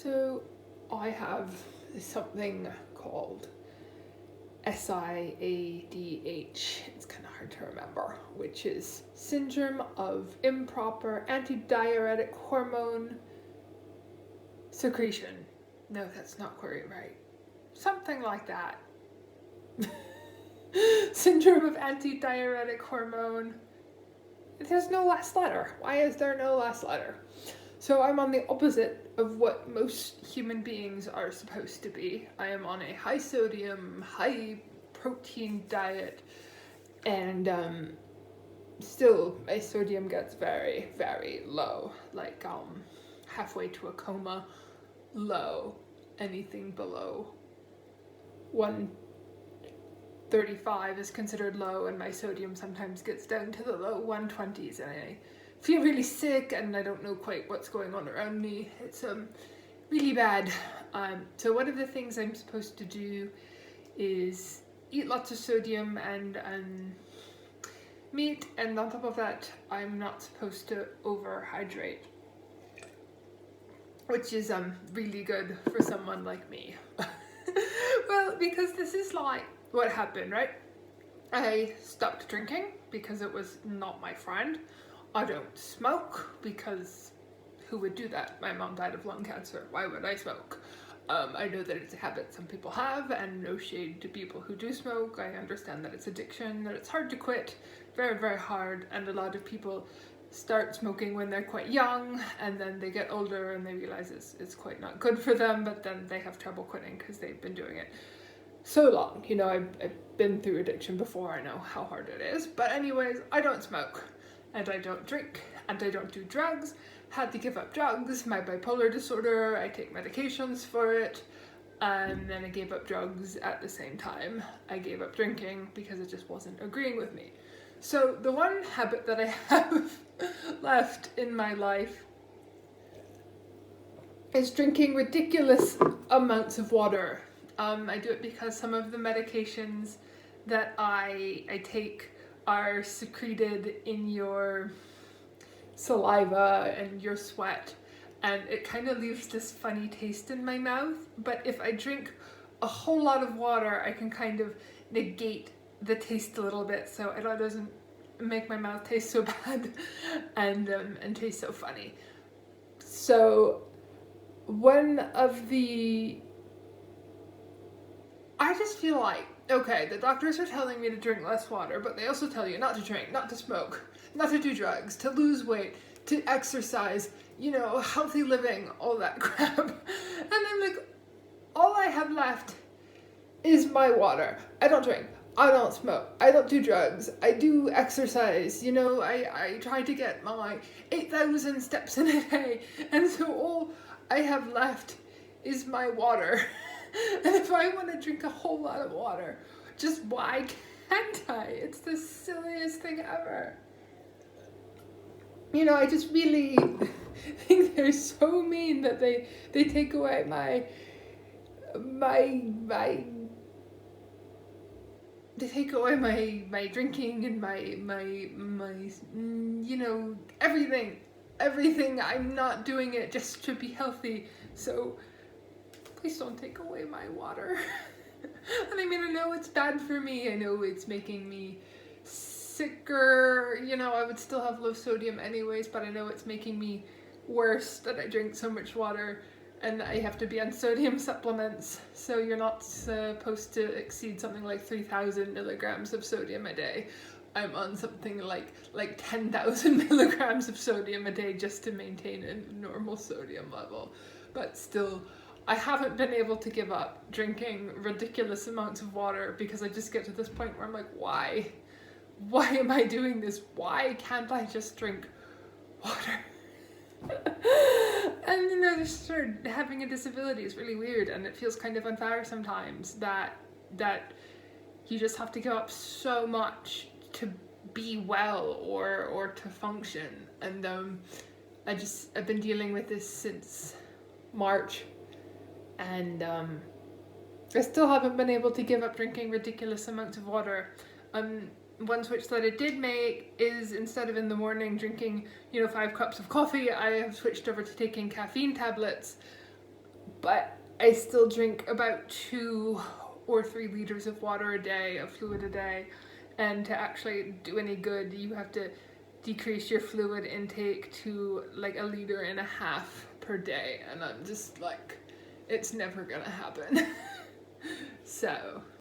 So I have something called SIADH, it's kind of hard to remember, which is Syndrome of Improper Antidiuretic Hormone Secretion. No, that's not quite right. Something like that. Syndrome of Antidiuretic Hormone. There's no last letter. Why is there no last letter? So I'm on the opposite of what most human beings are supposed to be. I am on a high sodium, high protein diet, and still my sodium gets very, very low, like halfway to a coma low. Anything below 135 is considered low, and my sodium sometimes gets down to the low 120s, and I feel really sick and I don't know quite what's going on around me. It's really bad. So one of the things I'm supposed to do is eat lots of sodium and meat, and on top of that I'm not supposed to overhydrate, which is really good for someone like me. Well, because this is like what happened, right? I stopped drinking because it was not my friend. I don't smoke because who would do that? My mom died of lung cancer. Why would I smoke? I know that it's a habit some people have, and no shade to people who do smoke. I understand that it's addiction, that it's hard to quit, very, very hard, and a lot of people start smoking when they're quite young, and then they get older and they realize it's quite not good for them, but then they have trouble quitting because they've been doing it so long. You know, I've been through addiction before, I know how hard it is. But anyways, I don't smoke, and I don't drink, and I don't do drugs. Had to give up drugs, my bipolar disorder, I take medications for it, and then I gave up drugs at the same time. I gave up drinking because it just wasn't agreeing with me. So the one habit that I have left in my life is drinking ridiculous amounts of water. I do it because some of the medications that I take are secreted in your saliva and your sweat, and it kind of leaves this funny taste in my mouth. But if I drink a whole lot of water, I can kind of negate the taste a little bit, so it doesn't make my mouth taste so bad and taste so funny. So I just feel like, okay, the doctors are telling me to drink less water, but they also tell you not to drink, not to smoke, not to do drugs, to lose weight, to exercise, you know, healthy living, all that crap. And I'm like, all I have left is my water. I don't drink, I don't smoke, I don't do drugs, I do exercise, you know, I try to get my 8,000 steps in a day, and so all I have left is my water. And if I want to drink a whole lot of water, just why can't I? It's the silliest thing ever. You know, I just really think they're so mean that they take away my they take away my drinking and my you know, everything. I'm not doing it just to be healthy, so please don't take away my water. And I mean, I know it's bad for me, I know it's making me sicker, you know, I would still have low sodium anyways, but I know it's making me worse that I drink so much water, and I have to be on sodium supplements, so you're not supposed to exceed something like 3,000 milligrams of sodium a day. I'm on something like 10,000 milligrams of sodium a day just to maintain a normal sodium level. But still, I haven't been able to give up drinking ridiculous amounts of water because I just get to this point where I'm like, why? Why am I doing this? Why can't I just drink water? And you know, just sort of having a disability is really weird, and it feels kind of unfair sometimes that you just have to give up so much to be well or to function. And I've been dealing with this since March, and I still haven't been able to give up drinking ridiculous amounts of water. One switch that I did make is, instead of in the morning drinking, 5 cups of coffee, I have switched over to taking caffeine tablets. but I still drink about 2 or 3 liters of water a day, of fluid a day, and to actually do any good, you have to decrease your fluid intake to like 1.5 liters per day, and I'm just like, it's never gonna happen. So